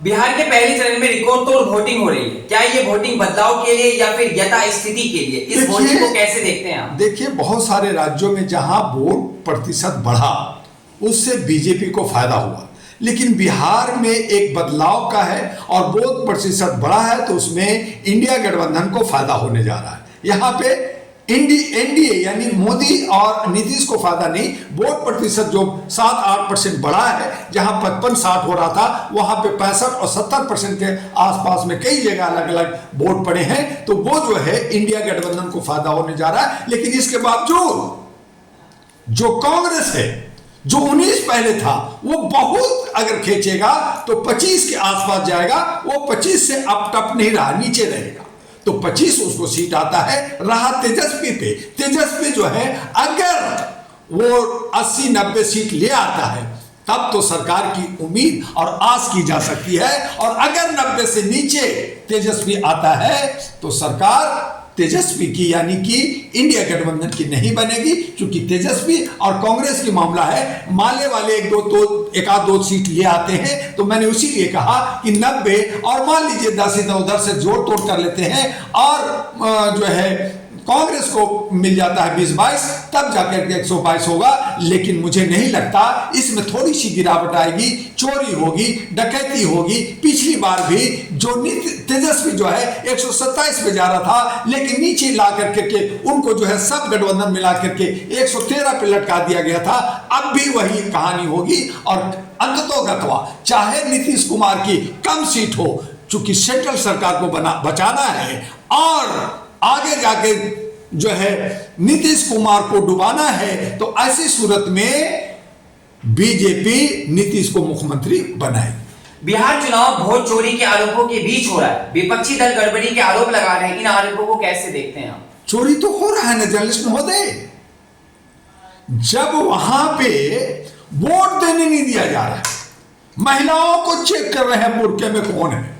बिहार के पहले चरण में रिकॉर्ड तोड़ वोटिंग हो रही है। क्या ये वोटिंग बदलाव के लिए या फिर यथास्थिति के लिए? इस वोटिंग को कैसे देखते हैं आप? देखिए, बहुत सारे राज्यों में जहां वोट प्रतिशत बढ़ा उससे बीजेपी को फायदा हुआ, लेकिन बिहार में एक बदलाव का है और वोट प्रतिशत बढ़ा है तो उसमें इंडिया गठबंधन को फायदा होने जा रहा है। यहाँ पे एनडीए यानी मोदी और नीतीश को फायदा नहीं, वोट प्रतिशत जो 7-8% बढ़ा है, जहां 55-60 हो रहा था वहां पे 65 और 70% के आसपास में कई जगह अलग अलग वोट पड़े हैं, तो वो जो है इंडिया गठबंधन को फायदा होने जा रहा है। लेकिन इसके बावजूद जो कांग्रेस है, जो 19 पहले था, वो बहुत अगर खींचेगा तो 25 के आसपास जाएगा। वो 25 से अब टप नहीं रहा, नीचे रहेगा, तो 25 उसको सीट आता है। रहा तेजस्वी पे, तेजस्वी जो है अगर वो 80-90 सीट ले आता है तब तो सरकार की उम्मीद और आस की जा सकती है, और अगर 90 से नीचे तेजस्वी आता है तो सरकार तेजस्वी की यानी कि इंडिया गठबंधन की नहीं बनेगी, क्योंकि तेजस्वी और कांग्रेस की मामला है। माले वाले एक आध दो सीट ले आते हैं, तो मैंने उसी लिए कहा कि 90 और मान लीजिए 10 इधर उधर से जोड़ तोड़ कर लेते हैं और जो है कांग्रेस को मिल जाता है 20-22, तब जाकर के 122 होगा। लेकिन मुझे नहीं लगता, इसमें थोड़ी सी गिरावट आएगी, चोरी होगी, डकैती होगी। पिछली बार भी जो तेजस्वी जो है 127 पे जा रहा था, लेकिन नीचे ला करके उनको जो है सब गठबंधन मिला करके 113 पे लटका दिया गया था। अब भी वही कहानी होगी और अंततोगत्वा चाहे नीतीश कुमार की कम सीट हो, चूंकि सेंट्रल सरकार को बचाना है और आगे जाके जो है नीतीश कुमार को डुबाना है, तो ऐसी सूरत में बीजेपी नीतीश को मुख्यमंत्री बनाएगी। बिहार चुनाव वोट चोरी के आरोपों के बीच हो रहा है। विपक्षी दल गड़बड़ी के आरोप लगा रहे हैं, इन आरोपों को कैसे देखते हैं आप? चोरी तो हो रहा है ना जर्नलिस्ट महोदय, जब वहां पे वोट देने नहीं दिया जा रहा है, महिलाओं को चेक कर रहे हैं बुर्के में कौन है,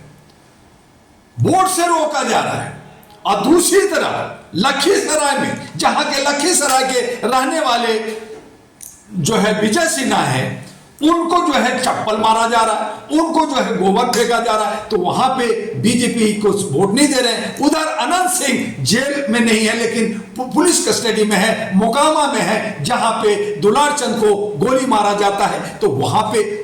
वोट से रोका जा रहा है। और दूसरी तरफ लखीसराय में, जहां के लखीसराय के रहने वाले जो है विजय सिन्हा है, उनको जो है चप्पल मारा जा रहा है, उनको जो है गोबर फेंका जा रहा है, तो वहां पे बीजेपी को वोट नहीं दे रहे हैं। उधर अनंत सिंह जेल में नहीं है लेकिन पुलिस कस्टडी में है, मोकामा में है, जहां पे दुलार चंद को गोली मारा जाता है, तो वहां पे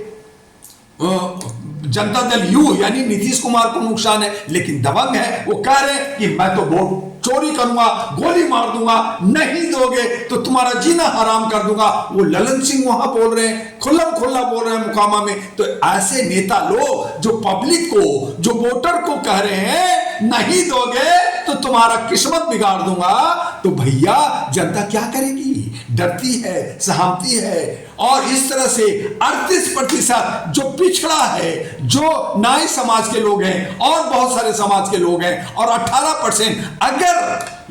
जनता दल यू यानी नीतीश कुमार को नुकसान है। लेकिन दबंग है, वो कह रहे हैं कि मैं तो वोट चोरी करूंगा, गोली मार दूंगा, नहीं दोगे तो तुम्हारा जीना हराम कर दूंगा। वो ललन सिंह वहां बोल रहे हैं, खुल्लम खुल्ला बोल रहे हैं मुकामा में। तो ऐसे नेता लोग जो पब्लिक को, जो वोटर को कह रहे हैं नहीं दोगे तो तुम्हारा किस्मत बिगाड़ दूंगा, तो भैया जनता क्या करेगी? डरती है, सहमती है। और इस तरह से 38% जो पिछड़ा है, जो नाई समाज के लोग हैं और बहुत सारे समाज के लोग हैं, और 18% अगर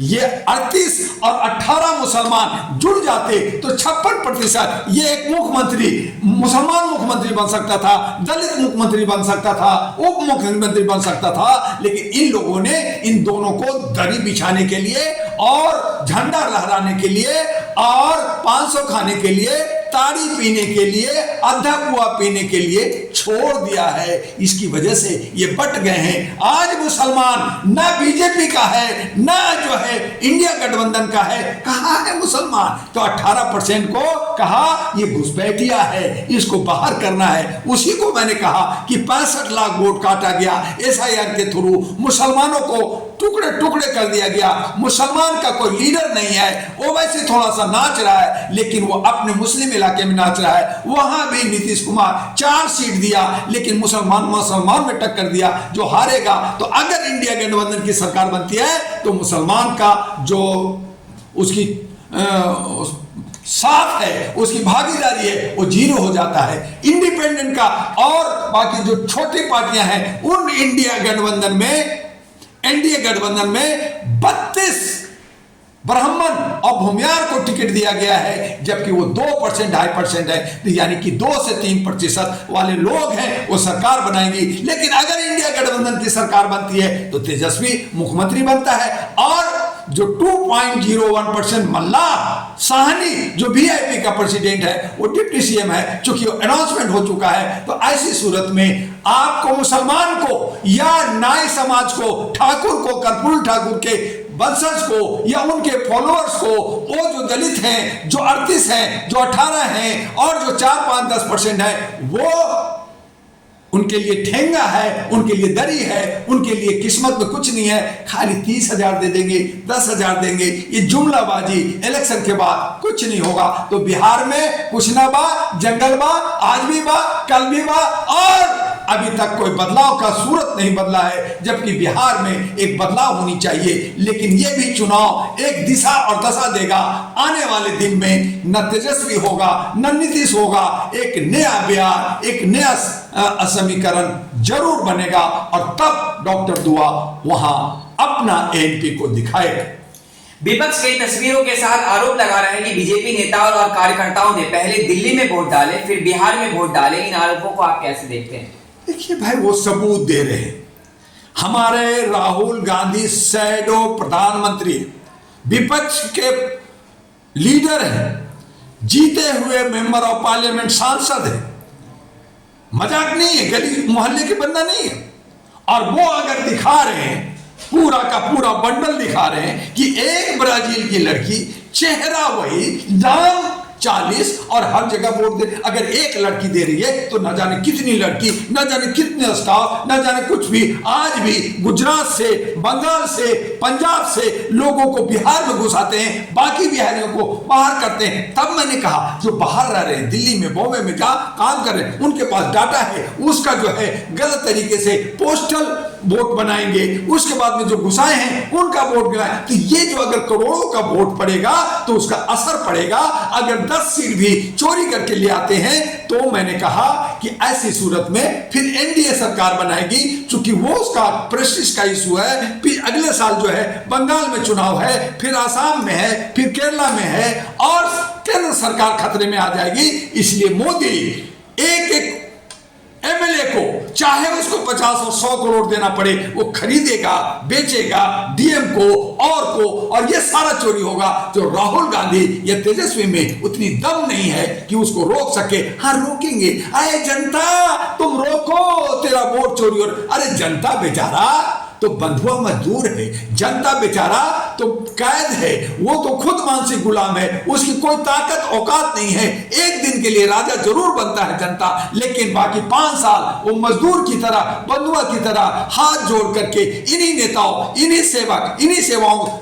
ये 38 और 18 मुसलमान जुड़ जाते तो 56% ये एक मुख्यमंत्री, मुसलमान मुख्यमंत्री बन सकता था, दलित मुख्यमंत्री बन सकता था, उप मुख्यमंत्री बन सकता था। लेकिन इन लोगों ने इन दोनों को दरी बिछाने के लिए और झंडा लहराने के लिए और 500 खाने के लिए, ताड़ी पीने के लिए, अद्धा कुआ पीने के लिए छोड़ दिया है। इसकी वजह से ये बट गए हैं। आज मुसलमान न बीजेपी का है न जो है इंडिया गठबंधन का है। कहाँ है मुसलमान? तो 18% को कहा ये घुसपैठिया है, इसको बाहर करना है। उसी को मैंने कहा कि 65 लाख वोट काटा गया SIR के थ्रू, मुसलमानों को टुकड़े टुकड़े कर दिया गया। मुसलमान का कोई लीडर नहीं है, वो वैसे थोड़ा सा नाच रहा है लेकिन वो अपने मुस्लिम इलाके में नाच रहा है। वहां भी नीतीश कुमार 4 सीट दिया लेकिन मुसलमान में टक्कर दिया। जो हारेगा, तो अगर इंडिया गठबंधन की सरकार बनती है तो मुसलमान का जो उसकी साथ है, उसकी भागीदारी है, वो 0 हो जाता है। इंडिपेंडेंट का और बाकी जो छोटी पार्टियां हैं उन एनडीए गठबंधन में 32 ब्राह्मण और भूमियार को टिकट दिया गया है, जबकि वो 2% 2.5% है, तो यानी कि 2 से 3% वाले लोग हैं वो सरकार बनाएंगी। लेकिन अगर इंडिया गठबंधन की सरकार बनती है तो तेजस्वी मुख्यमंत्री बनता है और जो 2.01% मल्लाह साहनी जो वीआईपी का प्रेसिडेंट है, वो डिप्टी सीएम है, चूंकि अनाउंसमेंट हो चुका है। तो ऐसी सूरत में आपको मुसलमान को या नाई समाज को, ठाकुर को, कर्पूरी ठाकुर के वंशज को या उनके फॉलोअर्स को, वो जो दलित हैं, जो 38 हैं, जो 18 हैं और जो 4, 5, 10% है, वो उनके लिए ठेंगा है, उनके लिए दरी है, उनके लिए किस्मत में कुछ नहीं है। खाली 30,000 दे देंगे, 10,000 देंगे, ये जुमलाबाजी, इलेक्शन के बाद कुछ नहीं होगा। तो बिहार में कुछ ना बा, जंगल बा, आज भी बा, कल भी बा, और अभी तक कोई बदलाव का सूरत नहीं बदला है, जबकि बिहार में एक बदलाव होनी चाहिए। लेकिन ये भी चुनाव एक दिशा और दशा देगा। आने वाले दिन में न तेजस्वी होगा, न नीतीश होगा, एक नया बिहार, एक नया समीकरण जरूर बनेगा, और तब डॉक्टर दुआ वहां अपना एमपी को दिखाएगा। विपक्ष कई तस्वीरों के साथ आरोप लगा रहे हैं कि बीजेपी नेताओं और कार्यकर्ताओं ने पहले दिल्ली में वोट डाले, फिर बिहार में वोट डाले। इन आरोपों को आप कैसे देखते हैं? देखिए भाई, वो सबूत दे रहे हैं। हमारे राहुल गांधी शैडो प्रधानमंत्री, विपक्ष के लीडर हैं, जीते हुए मेंबर ऑफ पार्लियामेंट, सांसद है, मजाक नहीं है, गली मोहल्ले के बंदा नहीं है। और वो अगर दिखा रहे हैं, पूरा का पूरा बंडल दिखा रहे हैं कि एक ब्राजील की लड़की, चेहरा वही, नाम 40 और हर जगह वोट दे। अगर एक लड़की दे रही है तो न जाने कितनी लड़की, न जाने कितने स्टाफ, न जाने कुछ भी। आज भी गुजरात से, बंगाल से, पंजाब से लोगों को बिहार में घुसाते हैं, बाकी बिहारियों को बाहर करते हैं। तब मैंने कहा जो बाहर रह रहे हैं, दिल्ली में, बॉम्बे में जहां काम कर रहे हैं, उनके पास डाटा है, उसका जो है गलत तरीके से पोस्टल वोट बनाएंगे, उसके बाद में जो घुसाए हैं उनका वोट गिराए। तो ये जो अगर करोड़ों का वोट पड़ेगा तो उसका असर पड़ेगा। अगर 10 सीट भी चोरी करके ले आते हैं तो मैंने कहा कि ऐसी सूरत में फिर एनडीए सरकार बनाएगी, क्योंकि वो उसका प्रेस्टीज का इशू है। फिर अगले साल जो है बंगाल में चुनाव है, फिर आसाम में है, फिर केरला में है, और केंद्र सरकार खतरे में आ जाएगी। इसलिए मोदी एक एक एमएलए को, चाहे उसको 50 और 100 करोड़ देना पड़े, वो खरीदेगा, बेचेगा, डीएम को और ये सारा चोरी होगा। जो राहुल गांधी या तेजस्वी में उतनी दम नहीं है कि उसको रोक सके। हाँ, रोकेंगे। अरे जनता तुम रोको, तेरा वोट चोरी हो। अरे जनता बेचारा तो बंधुआ मजदूर है, जनता बेचारा तो कैद है, वो तो खुद मानसिक गुलाम है, उसकी कोई ताकत औकात नहीं है। एक दिन के लिए राजा जरूर बनता है जनता, लेकिन बाकी 5 साल वो मजदूर की तरह, बंधुआ की तरह हाथ जोड़ करके इन्हीं नेताओं, इन्हीं सेवक, इन्हीं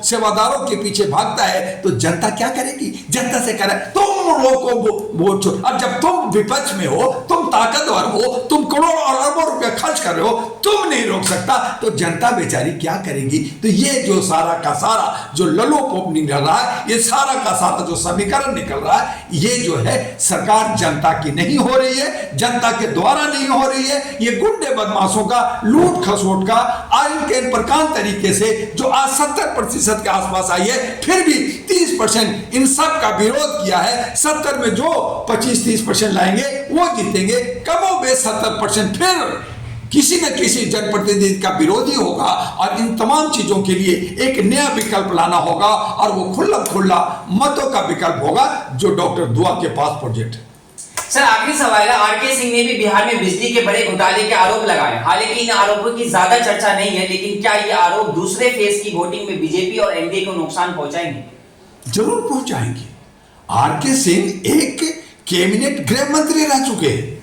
सेवादारों के पीछे भागता है। तो जनता क्या करेगी? जनता से करे तुम रोको वोट छोड़। अब जब तुम विपक्ष में हो, तुम ताकतवर हो, तुम करोड़ और अरबों रुपए खर्च कर रहे हो, तुम नहीं रोक सकता, तो जनता बेचारी क्या करेगी? तो ये जो सारा का सारा जो ललोपोप निकल रहा है, ये सारा का सारा जो समीकरण निकल रहा है, ये जो है सरकार जनता की नहीं हो रही है, जनता के द्वारा नहीं हो रही है। ये गुंडे बदमाशों का लूट खसोट का आइन के प्रकांड तरीके से जो आज 70% के आसपास आई है, फिर भी 30% इन सब का विरोध किया है। 70 में जो 25-30% लाएंगे वो जीतेंगे। कमोबेश 70% फिर किसी न किसी जनप्रतिनिधि का विरोधी होगा, और इन तमाम चीजों के लिए एक नया विकल्प लाना होगा, और वो खुल्ला मतों का विकल्प होगा जो डॉक्टर दुआ के पास प्रोजेक्ट है। सर, आखिरी सवाल है। आरके सिंह ने भी बिहार में बिजली के बड़े घोटाले के आरोप लगाए। हालांकि इन आरोपों की ज्यादा चर्चा नहीं है, लेकिन क्या ये आरोप दूसरे फेज की वोटिंग में बीजेपी और एनडीए को नुकसान पहुंचाएंगे? जरूर पहुंचाएंगे। आरके सिंह एक कैबिनेट गृह मंत्री रह चुके हैं।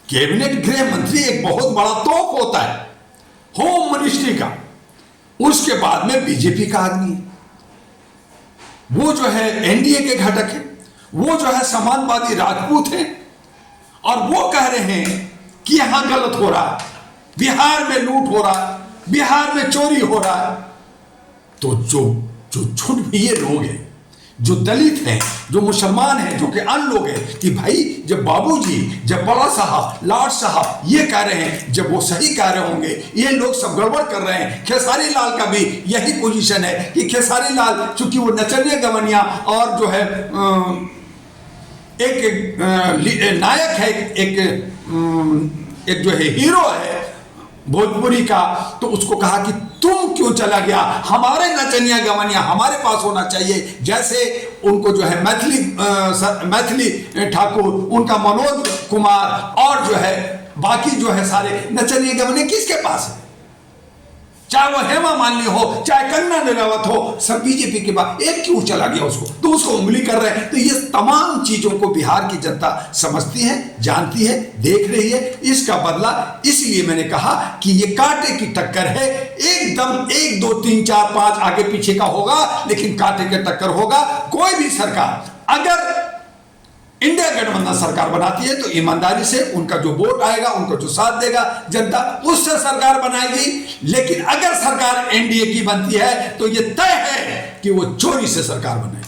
कैबिनेट गृह मंत्री एक बहुत बड़ा तोप होता है होम मिनिस्ट्री का। उसके बाद में बीजेपी का आदमी है, वो जो है एनडीए के घटक है, वो जो है समाजवादी राजपूत है, और वो कह रहे हैं कि यहां गलत हो रहा है, बिहार में लूट हो रहा है, बिहार में चोरी हो रहा है। तो जो झूठ भी ये लोग हैं, जो दलित हैं, जो मुसलमान हैं, जो कि अन्य लोग हैं, कि भाई जब बाबूजी, जब बड़ा साहब, लाड साहब ये कह रहे हैं, जब वो सही कह रहे होंगे, ये लोग सब गड़बड़ कर रहे हैं। खेसारी लाल का भी यही पोजीशन है कि खेसारी लाल चूंकि वो नचनिया गवनिया और जो है एक नायक है, एक जो है हीरो है, भोजपुरी का, तो उसको कहा कि तुम क्यों चला गया, हमारे नचनिया गवनिया हमारे पास होना चाहिए। जैसे उनको जो है मैथिली ठाकुर, उनका मनोज कुमार और जो है बाकी जो है सारे नचनिया गवनिया किसके पास है, चाहे वो हेमा मालिनी हो, चाहे कंगना रनावत हो, सब बीजेपी के पास। एक क्यों चला गया उसको, तो उसको उंगली कर रहे हैं। तो ये तमाम चीजों को बिहार की जनता समझती है, जानती है, देख रही है। इसका बदला इसलिए मैंने कहा कि ये कांटे की टक्कर है, एकदम 1 2 3 4 5 आगे पीछे का होगा, लेकिन कांटे की टक्कर होगा। कोई भी सरकार अगर इंडिया गठबंधन सरकार बनाती है तो ईमानदारी से उनका जो वोट आएगा, उनका जो साथ देगा जनता, उससे सरकार बनाएगी। लेकिन अगर सरकार एनडीए की बनती है तो यह तय है कि वो चोरी से सरकार बनेगी।